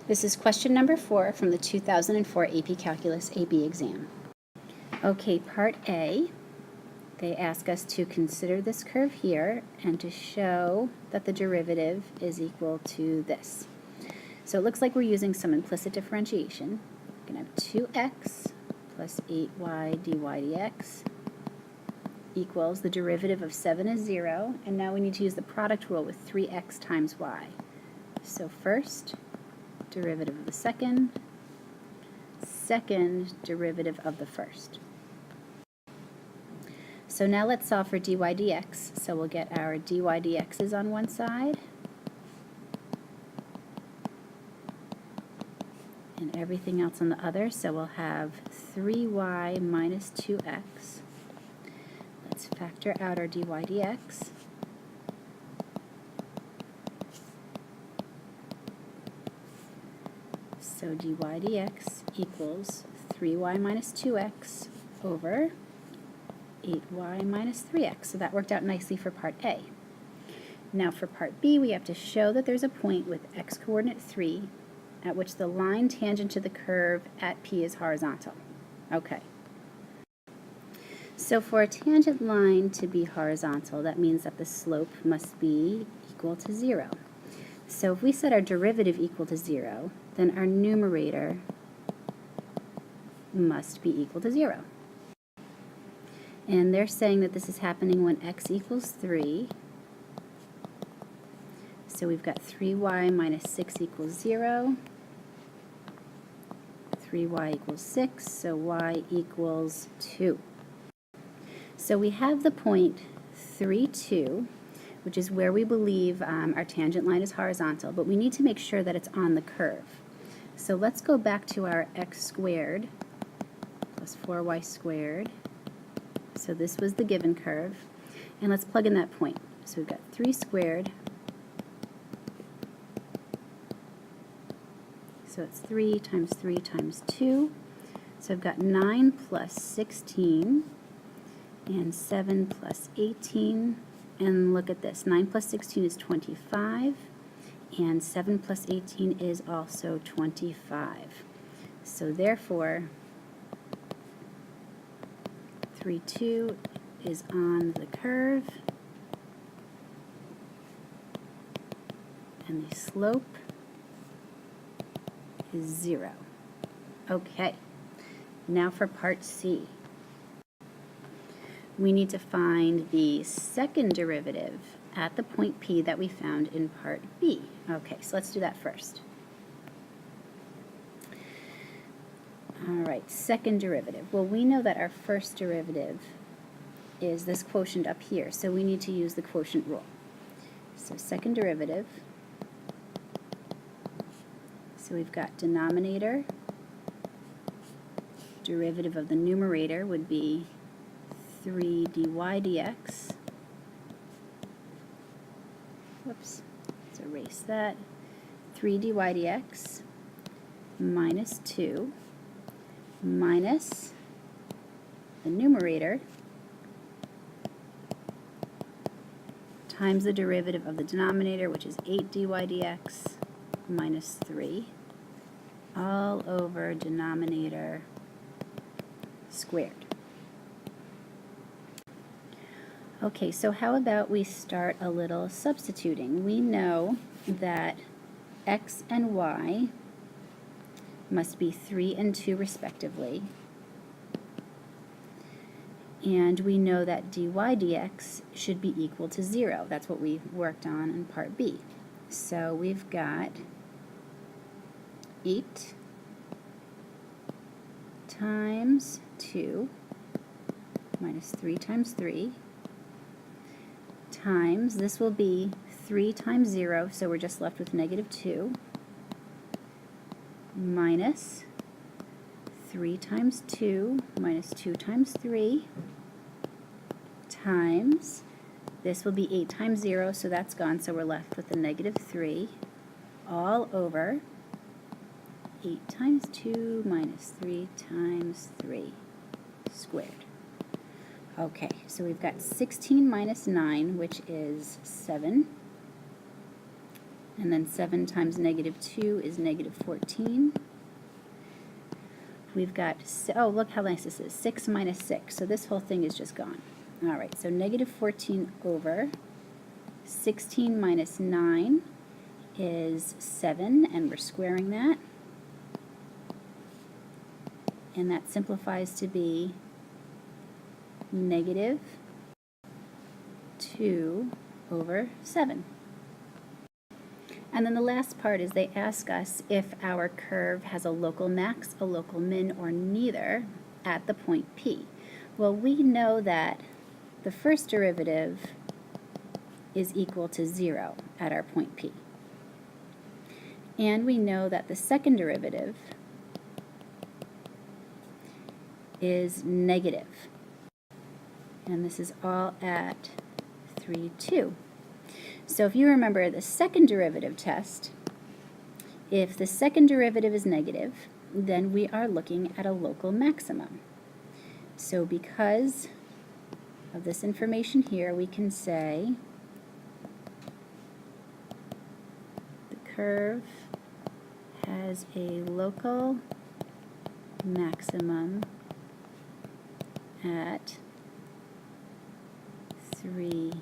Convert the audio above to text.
This is question number 4 from the 2004 AP Calculus AB exam. Okay, part A, they ask us to consider this curve here and to show that the derivative is equal to this. So it looks like we're using some implicit differentiation. We're going to have 2x plus 8y dy dx equals the derivative of 7 is 0, and now we need to use the product rule with 3x times y. So first, derivative of the second derivative of the first. So now let's solve for dy dx. So we'll get our dy dx's on one side and everything else on the other. So we'll have 3y minus 2x. Let's factor out our dy dx. So dy dx equals 3y minus 2x over 8y minus 3x. So that worked out nicely for part A. Now for part B, we have to show that there's a point with x-coordinate 3 at which the line tangent to the curve at P is horizontal. Okay. So for a tangent line to be horizontal, that means that the slope must be equal to 0. So if we set our derivative equal to 0, then our numerator must be equal to 0. And they're saying that this is happening when x equals 3. So we've got 3y minus 6 equals 0. 3y equals 6, so y equals 2. So we have the point 3, 2, which is where we believe our tangent line is horizontal, but we need to make sure that it's on the curve. So let's go back to our x squared plus 4y squared. So this was the given curve, and let's plug in that point. So we've got 3 squared, so it's 3 times 3 times 2. So I've got 9 plus 16, and 7 plus 18, and look at this, 9 plus 16 is 25, and 7 plus 18 is also 25. So therefore, 3, 2 is on the curve, and the slope is 0. Okay, now for part C. We need to find the second derivative at the point P that we found in part B. Okay, so let's do that first. All right, second derivative. Well, we know that our first derivative is this quotient up here, so we need to use the quotient rule. So second derivative, so we've got denominator, derivative of the numerator would be 3 dy dx. Whoops, let's erase that. 3 dy dx minus 2 minus the numerator times the derivative of the denominator, which is 8 dy dx minus 3, all over denominator squared. Okay, so how about we start a little substituting? We know that x and y must be 3 and 2 respectively. And we know that dy dx should be equal to 0. That's what we worked on in part B. So we've got 8 times 2 minus 3 times 3 times, this will be 3 times 0, so we're just left with negative 2, minus 3 times 2 minus 2 times 3 times, this will be 8 times 0, so that's gone, so we're left with a negative 3, all over 8 times 2 minus 3 times 3 squared. Okay, so we've got 16 minus 9, which is 7, And then 7 times negative 2 is negative 14. We've got, oh, look how nice this is, 6 minus 6. So this whole thing is just gone. All right, so negative 14 over 16 minus 9 is 7, and we're squaring that. And that simplifies to be negative 2 over 7. And then the last part is they ask us if our curve has a local max, a local min, or neither at the point P. Well, we know that the first derivative is equal to 0 at our point P. And we know that the second derivative is negative. And this is all at 3, 2. So if you remember the second derivative test, if the second derivative is negative, then we are looking at a local maximum. So because of this information here, we can say the curve has a local maximum at 3,